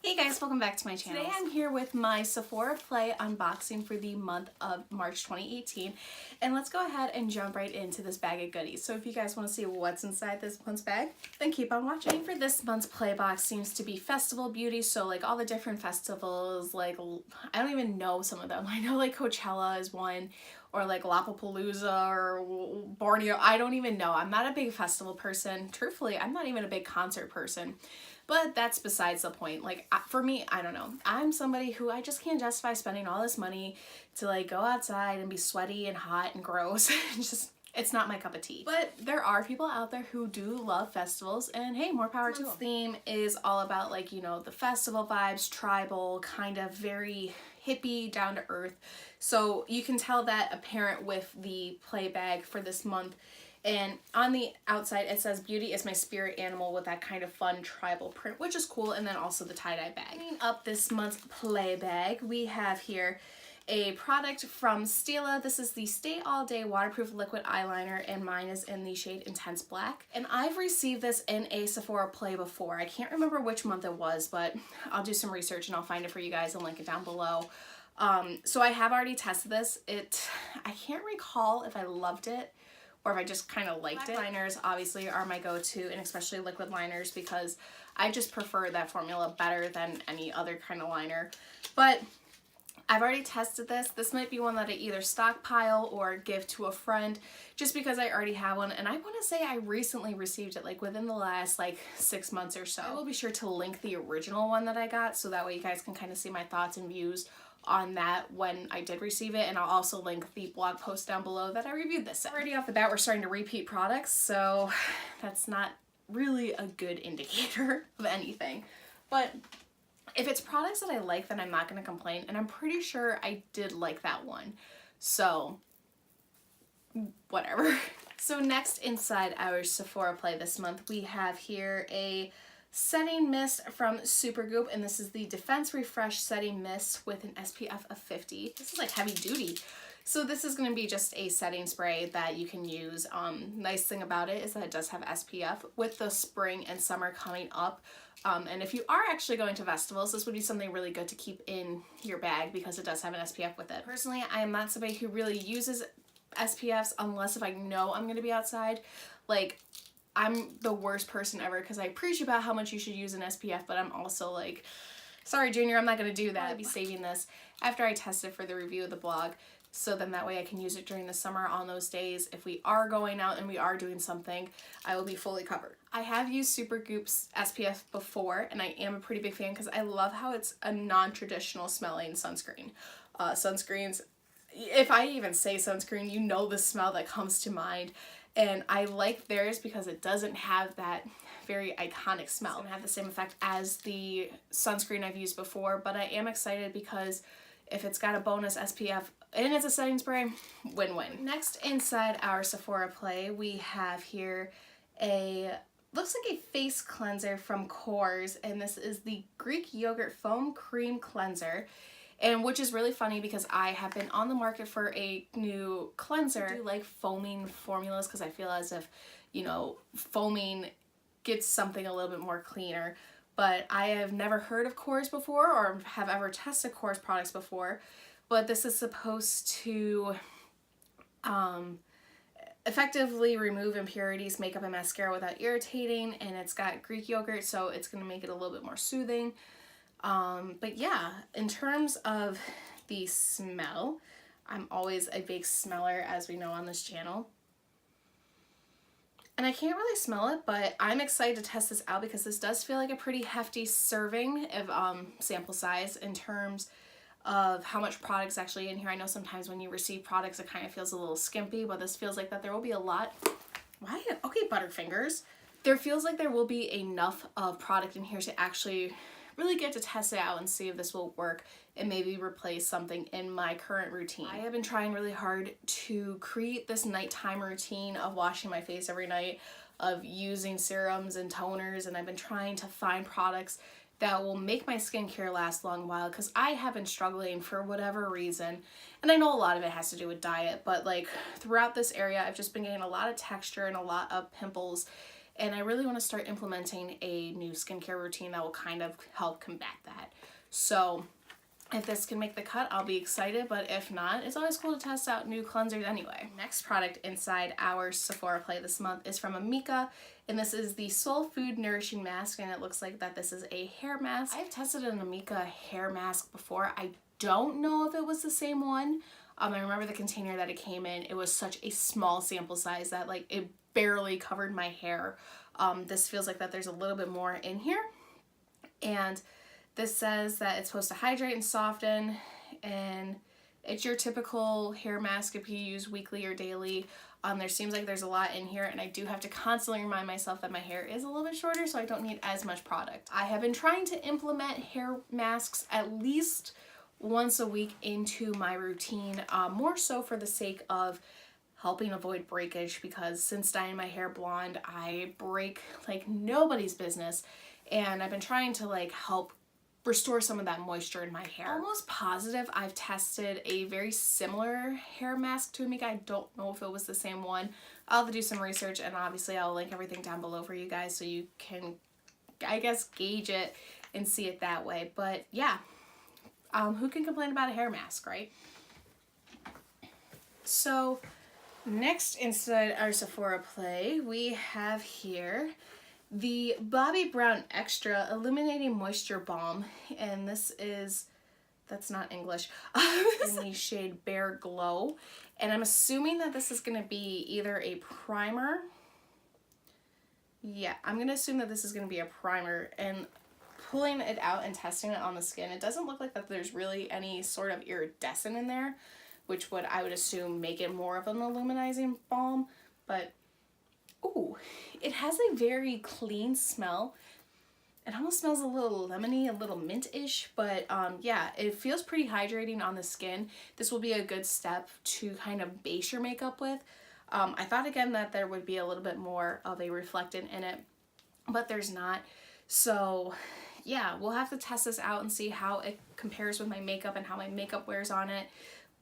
Hey guys, welcome back to my channel. Today I'm here with my Sephora Play unboxing for the month of March 2018, and let's go ahead and jump right into this bag of goodies. So if you guys want to see what's inside this month's bag, then keep on watching. For this month's play box seems to be festival beauty, so like all the different festivals, like I don't even know some of them. I know like Coachella is one, or like Lollapalooza or Borneo. I don't even know. I'm not a big festival person. Truthfully, I'm not even a big concert person. But that's besides the point. Like, for me, I don't know. I'm somebody who I just can't justify spending all this money to like go outside and be sweaty and hot and gross. It's not my cup of tea. But there are people out there who do love festivals, and hey, more power to them. This theme is all about like, you know, the festival vibes, tribal, kind of very hippie, down to earth. So you can tell that apparent with the play bag for this month. And on the outside it says beauty is my spirit animal with that kind of fun tribal print, which is cool, and then also the tie-dye bag. Cleaning up this month's play bag, we have here a product from Stila. This is the Stay All Day Waterproof Liquid Eyeliner, and mine is in the shade Intense Black. And I've received this in a Sephora Play before. I can't remember which month it was, but I'll do some research and I'll find it for you guys and link it down below. So I have already tested this. I can't recall if I loved it or if I just kind of liked it. Liners obviously are my go-to, and especially liquid liners, because I just prefer that formula better than any other kind of liner. But I've already tested this. This might be one that I either stockpile or give to a friend just because I already have one, and I want to say I recently received it like within the last like 6 months or so. I will be sure to link the original one that I got so that way you guys can kind of see my thoughts and views on that when I did receive it, and I'll also link the blog post down below that I reviewed this in. Already off the bat we're starting to repeat products, so that's not really a good indicator of anything. But if it's products that I like, then I'm not going to complain, and I'm pretty sure I did like that one, so whatever. So next inside our Sephora Play this month we have here a setting mist from Supergoop, and this is the Defense Refresh Setting Mist with an SPF of 50. This is like heavy duty. So this is going to be just a setting spray that you can use. Nice thing about it is that it does have SPF with the spring and summer coming up. And if you are actually going to festivals, this would be something really good to keep in your bag because it does have an SPF with it. Personally, I am not somebody who really uses SPFs unless if I know I'm going to be outside. Like, I'm the worst person ever because I preach about how much you should use an SPF, but I'm also like, sorry Junior, I'm not going to do that. I'll be saving this after I test it for the review of the blog, so then that way I can use it during the summer on those days. If we are going out and we are doing something, I will be fully covered. I have used Supergoop's SPF before, and I am a pretty big fan because I love how it's a non-traditional smelling sunscreen. Sunscreens, if I even say sunscreen, you know the smell that comes to mind. And I like theirs because it doesn't have that very iconic smell. It doesn't have the same effect as the sunscreen I've used before, but I am excited because if it's got a bonus SPF and it's a setting spray, win-win. Next inside our Sephora Play we have here looks like a face cleanser from Korres, and this is the Greek Yogurt Foam Cream Cleanser. And which is really funny because I have been on the market for a new cleanser. I do like foaming formulas because I feel as if, you know, foaming gets something a little bit more cleaner. But I have never heard of Korres before or have ever tested Korres products before. But this is supposed to effectively remove impurities, makeup, and mascara without irritating. And it's got Greek yogurt, so it's going to make it a little bit more soothing. But yeah, in terms of the smell, I'm always a big smeller, as we know on this channel. And I can't really smell it, but I'm excited to test this out because this does feel like a pretty hefty serving of sample size in terms of how much product's actually in here. I know sometimes when you receive products it kind of feels a little skimpy, but this feels like that there will be a lot. Why? Okay, Butterfingers. There feels like there will be enough of product in here to actually really get to test it out and see if this will work and maybe replace something in my current routine. I have been trying really hard to create this nighttime routine of washing my face every night, of using serums and toners, and I've been trying to find products that will make my skincare last a long while because I have been struggling for whatever reason. And I know a lot of it has to do with diet, but like throughout this area I've just been getting a lot of texture and a lot of pimples. and I really want to start implementing a new skincare routine that will kind of help combat that. So if this can make the cut, I'll be excited, but if not, it's always cool to test out new cleansers anyway. Next product inside our Sephora play this month is from Amika, and this is the Soul Food Nourishing Mask, and it looks like that this is a hair mask. I've tested an Amika hair mask before. I don't know if it was the same one. I remember the container that it came in. It was such a small sample size that like it barely covered my hair. This feels like that there's a little bit more in here, and this says that it's supposed to hydrate and soften, and it's your typical hair mask if you use weekly or daily. There seems like there's a lot in here, and I do have to constantly remind myself that my hair is a little bit shorter, so I don't need as much product. I have been trying to implement hair masks at least once a week into my routine, more so for the sake of helping avoid breakage, because since dyeing my hair blonde, I break like nobody's business, and I've been trying to like help restore some of that moisture in my hair. Almost positive I've tested a very similar hair mask to Amika. I don't know if it was the same one. I'll have to do some research, and obviously I'll link everything down below for you guys so you can, I guess, gauge it and see it that way. But yeah, who can complain about a hair mask, right? So next inside our Sephora play, we have here the Bobbi Brown Extra Illuminating Moisture Balm, and this is, that's not English, in the shade Bare Glow, and I'm assuming that this is going to be either a primer. Yeah, I'm going to assume that this is going to be a primer, and pulling it out and testing it on the skin, it doesn't look like that there's really any sort of iridescent in there, which would, I would assume, make it more of an illuminating balm, but ooh, it has a very clean smell. It almost smells a little lemony, a little mint-ish, but yeah, it feels pretty hydrating on the skin. This will be a good step to kind of base your makeup with. I thought again that there would be a little bit more of a reflectant in it, but there's not. So yeah, we'll have to test this out and see how it compares with my makeup and how my makeup wears on it.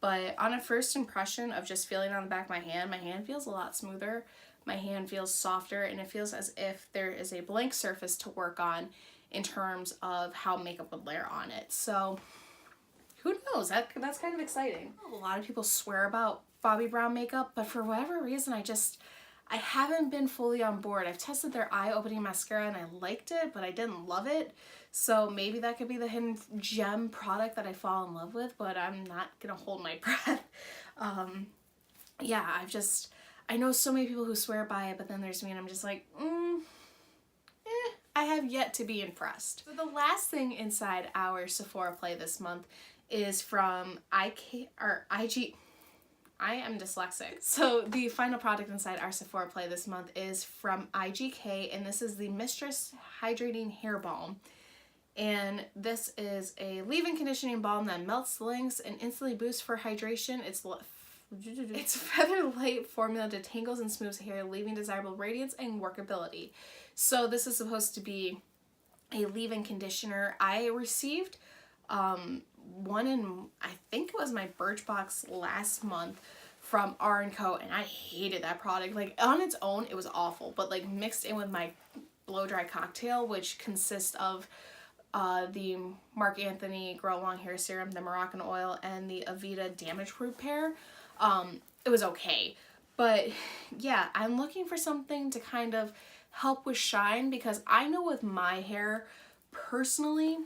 But on a first impression of just feeling on the back of my hand feels a lot smoother. My hand feels softer, and it feels as if there is a blank surface to work on in terms of how makeup would layer on it. So who knows? That's kind of exciting. A lot of people swear about Bobbi Brown makeup, but for whatever reason, I haven't been fully on board. I've tested their eye-opening mascara, and I liked it, but I didn't love it. So maybe that could be the hidden gem product that I fall in love with, but I'm not gonna hold my breath. Yeah, I know so many people who swear by it, but then there's me, and I'm just like, I have yet to be impressed. So the last thing inside our Sephora play this month is from IG. I am dyslexic. So the final product inside our Sephora play this month is from IGK, and this is the Mistress Hydrating Hair Balm. And this is a leave-in conditioning balm that melts the links and instantly boosts for hydration. Its feather light formula detangles and smooths hair, leaving desirable radiance and workability. So this is supposed to be a leave-in conditioner. I received one in, I think it was my Birchbox last month from R&Co, and I hated that product. Like on its own, it was awful, but like mixed in with my blow dry cocktail, which consists of the Marc Anthony Grow Long Hair Serum, the Moroccan Oil, and the Aveda Damage Repair. It was okay, but yeah, I'm looking for something to kind of help with shine, because I know with my hair personally,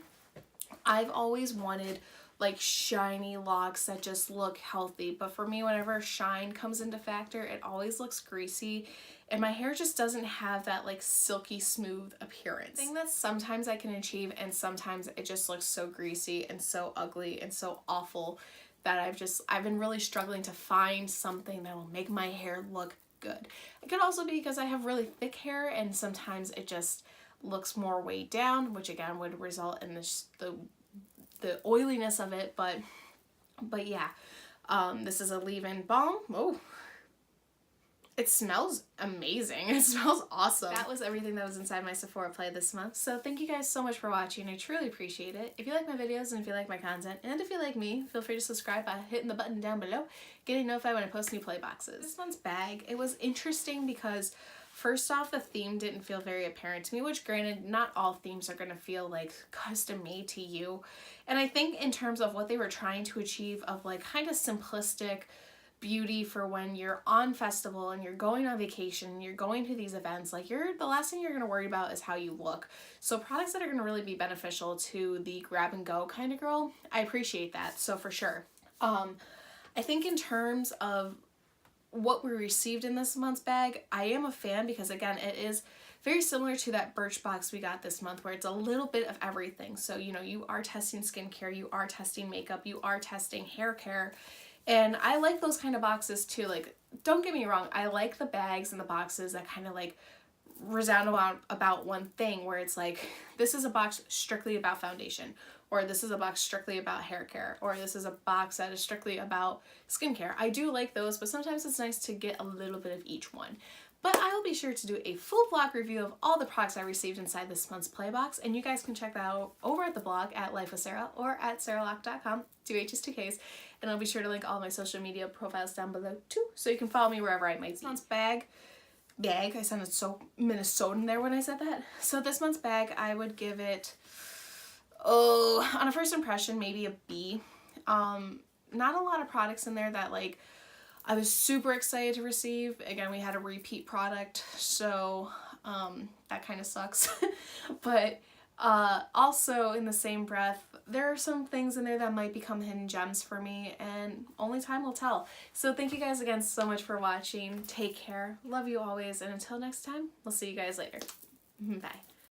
I've always wanted like shiny locks that just look healthy, but for me, whenever shine comes into factor, it always looks greasy, and my hair just doesn't have that like silky smooth appearance. I think that sometimes I can achieve, and sometimes it just looks so greasy and so ugly and so awful that I've been really struggling to find something that will make my hair look good. It could also be because I have really thick hair, and sometimes it just looks more weighed down, which again would result in the oiliness of it, but yeah, this is a leave-in balm. Oh, it smells amazing. It smells awesome. That was everything that was inside my Sephora play this month. So thank you guys so much for watching. I truly appreciate it. If you like my videos, and if you like my content, and if you like me, feel free to subscribe by hitting the button down below, getting notified when I post new play boxes. This month's bag, it was interesting because First off, the theme didn't feel very apparent to me, which granted, not all themes are going to feel like custom made to you. And I think in terms of what they were trying to achieve of like kind of simplistic beauty for when you're on festival and you're going on vacation, you're going to these events, like the last thing you're going to worry about is how you look. So products that are going to really be beneficial to the grab and go kind of girl, I appreciate that. So for sure. I think in terms of what we received in this month's bag, I am a fan because again, it is very similar to that Birchbox we got this month where it's a little bit of everything. So, you know, you are testing skincare, you are testing makeup, you are testing hair care. And I like those kind of boxes too. Like, don't get me wrong, I like the bags and the boxes that kind of like resound about one thing where it's like, this is a box strictly about foundation, or this is a box strictly about hair care, or this is a box that is strictly about skincare. I do like those, but sometimes it's nice to get a little bit of each one. But I will be sure to do a full blog review of all the products I received inside this month's play box, and you guys can check that out over at the blog at Life with Sarah or at sarahlock.com, 2 H's, 2 K's, and I'll be sure to link all my social media profiles down below too, so you can follow me wherever I might be. This month's bag, I sounded so Minnesotan there when I said that. So this month's bag, I would give it, on a first impression, maybe a B. Not a lot of products in there that like I was super excited to receive. Again, we had a repeat product, so that kind of sucks. But also in the same breath, there are some things in there that might become hidden gems for me, and only time will tell. So thank you guys again so much for watching. Take care. Love you always, and until next time, we'll see you guys later. Bye.